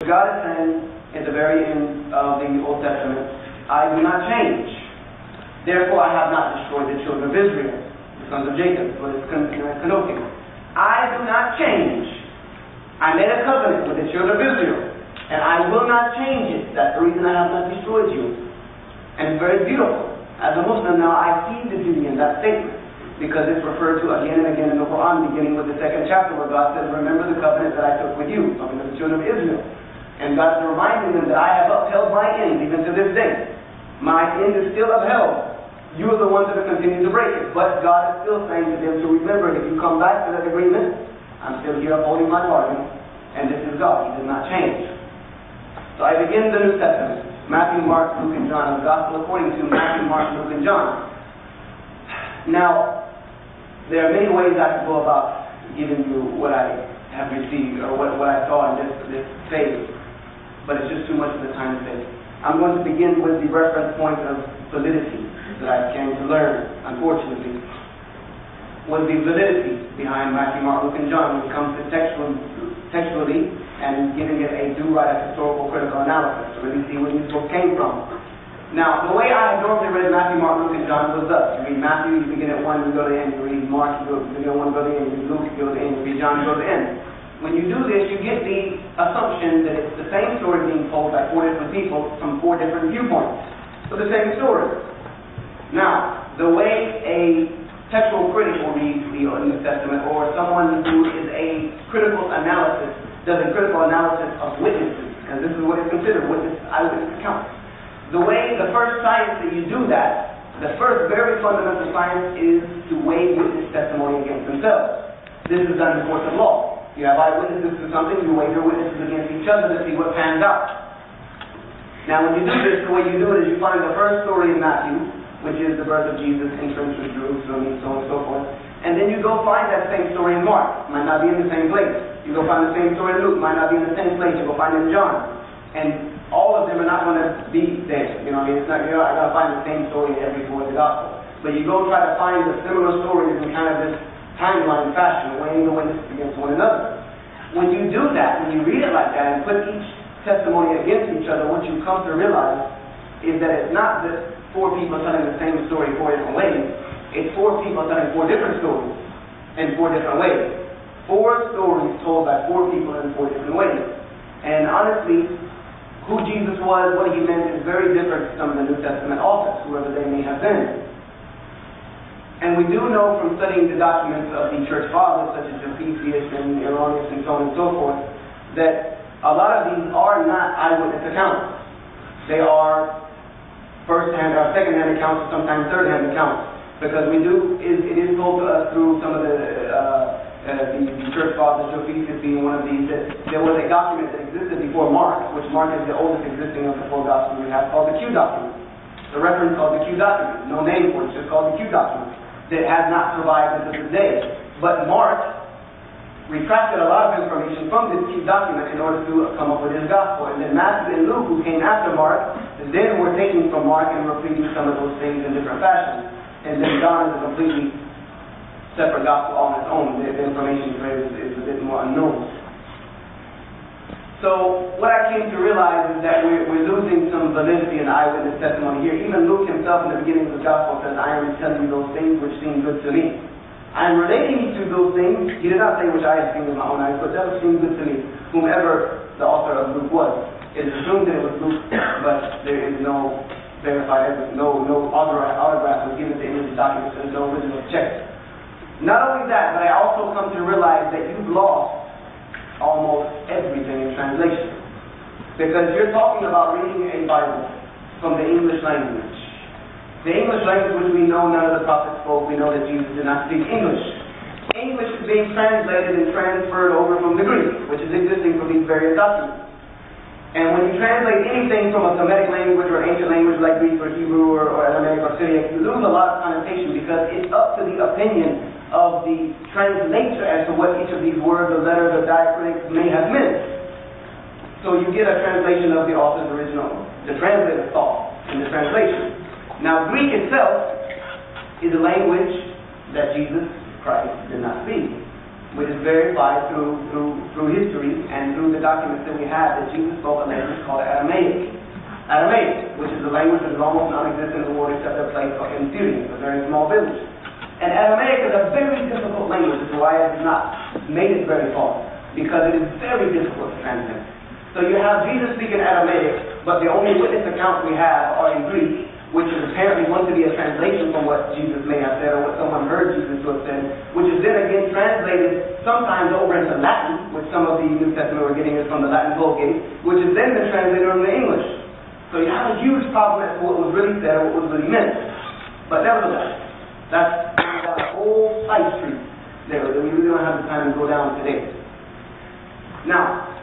God is saying at the very end of the Old Testament, I do not change. Therefore I have not destroyed the children of Israel, the sons of Jacob, but it's connoting. I do not change. I made a covenant with the children of Israel, and I will not change it. That's the reason I have not destroyed you. And it's very beautiful. As a Muslim now, I see the beauty in that statement, because it's referred to again and again in the Quran, beginning with the 2nd chapter, where God says, remember the covenant that I took with you, talking to the children of Israel. And God is reminding them that I have upheld my end even to this day. My end is still upheld. You are the ones that are continuing to break it. But God is still saying to them to remember, if you come back to that agreement, I'm still here upholding my bargain. And this is God. He does not change. So I begin the New Testament. Matthew, Mark, Luke, and John. The Gospel according to Matthew, Mark, Luke, and John. Now, there are many ways I could go about giving you what I have received, or what I saw in this phase. But it's just too much of the time to say. I'm going to begin with the reference point of validity that I came to learn, unfortunately, was the validity behind Matthew, Mark, Luke, and John when it comes to textually and giving it a due right of historical critical analysis to really see where these books came from. Now, the way I normally read Matthew, Mark, Luke, and John was thus. You read Matthew, you begin at 1, you go to the end. You read Mark, you begin at 1, go to the end. You read Luke, you go to the end. You read John, you go to the end. When you do this, you get the assumption that it's the same story being told by 4 different people from 4 different viewpoints. So the same story. Now, the way a textual critic will read the New Testament, or someone who is a critical analysis, does a critical analysis of witnesses, because this is what is considered eyewitness accounts. The first science that you do that, the first very fundamental science is to weigh witness testimony against themselves. This is done in the courts of law. You have eyewitnesses to something, you weigh your witnesses against each other to see what pans out. Now when you do this, the way you do it is you find the first story in Matthew, which is the birth of Jesus, entrance to Jerusalem, and so on and so forth. And then you go find that same story in Mark. Might not be in the same place. You go find the same story in Luke. Might not be in the same place. You go find it in John. And all of them are not going to be there. You know what I mean? It's not, you're not going to find the same story in every fourth gospel. But you go try to find the similar stories in kind of this timeline fashion, weighing the witnesses against one another. When you do that, when you read it like that and put each testimony against each other, what you come to realize is that it's not that 4 people telling the same story 4 different ways. It's 4 people telling 4 different stories in 4 different ways. 4 stories told by 4 people in 4 different ways. And honestly, who Jesus was, what he meant, is very different from the New Testament authors, whoever they may have been. And we do know from studying the documents of the church fathers, such as Josephus and Erroneous and so on and so forth, that a lot of these are not eyewitness accounts. They are first-hand or second-hand accounts, sometimes third-hand accounts. Because it is told to us through some of the church fathers, Josephus being one of these, that there was a document that existed before Mark, which Mark is the oldest existing of the 4 Gospels we have, called the Q document. The reference called the Q document. No name for it, it's just called the Q document. That has not survived until today. But Mark retracted a lot of information from this Q document in order to come up with his gospel. And then Matthew and Luke, who came after Mark, then were taking from Mark and repeating some of those things in different fashions. And then John is a completely separate gospel on its own. The information is a bit more unknown. So what I came to realize is that we're losing some validity in the eyewitness testimony here. Even Luke himself in the beginning of the gospel says, I am telling you those things which seem good to me. I am relating you to those things. He did not say which I have seen with my own eyes, but that would seem good to me. Whomever the author of Luke was. It is assumed that it was Luke, but there is no verified evidence, no autograph was given to any of the documents, there's no original check. Not only that, but I also come to realize that you've lost almost everything in translation. Because you're talking about reading a Bible from the English language. The English language which we know none of the prophets spoke, we know that Jesus did not speak English. English is being translated and transferred over from the Greek, which is existing from these various documents. And when you translate anything from a Semitic language or ancient language like Greek or Hebrew or Aramaic or Syriac, you lose a lot of connotation because it's up to the opinion of the translator as to what each of these words or letters or diacritics may have meant. So you get a translation of the author's original, the translator's thought in the translation. Now Greek itself is a language that Jesus Christ did not speak. which is verified through history and through the documents that we have that Jesus spoke a language called Aramaic. Aramaic, which is a language that is almost non-existent in the world except a place in Syria, a very small village. And Aramaic is a very difficult language, which is why I have not made it very far, because it is very difficult to translate. So you have Jesus speaking Aramaic, but the only witness accounts we have are in Greek, which is apparently going to be a translation from what Jesus may have said or what someone heard Jesus to have said, which is then again translated sometimes over into Latin, which some of the New Testament were getting is from the Latin Vulgate, which is then been translated into English. So you have a huge problem as to what was really said or what was really meant. But nevertheless, that's a whole side street there that we really don't have the time to go down today. Now,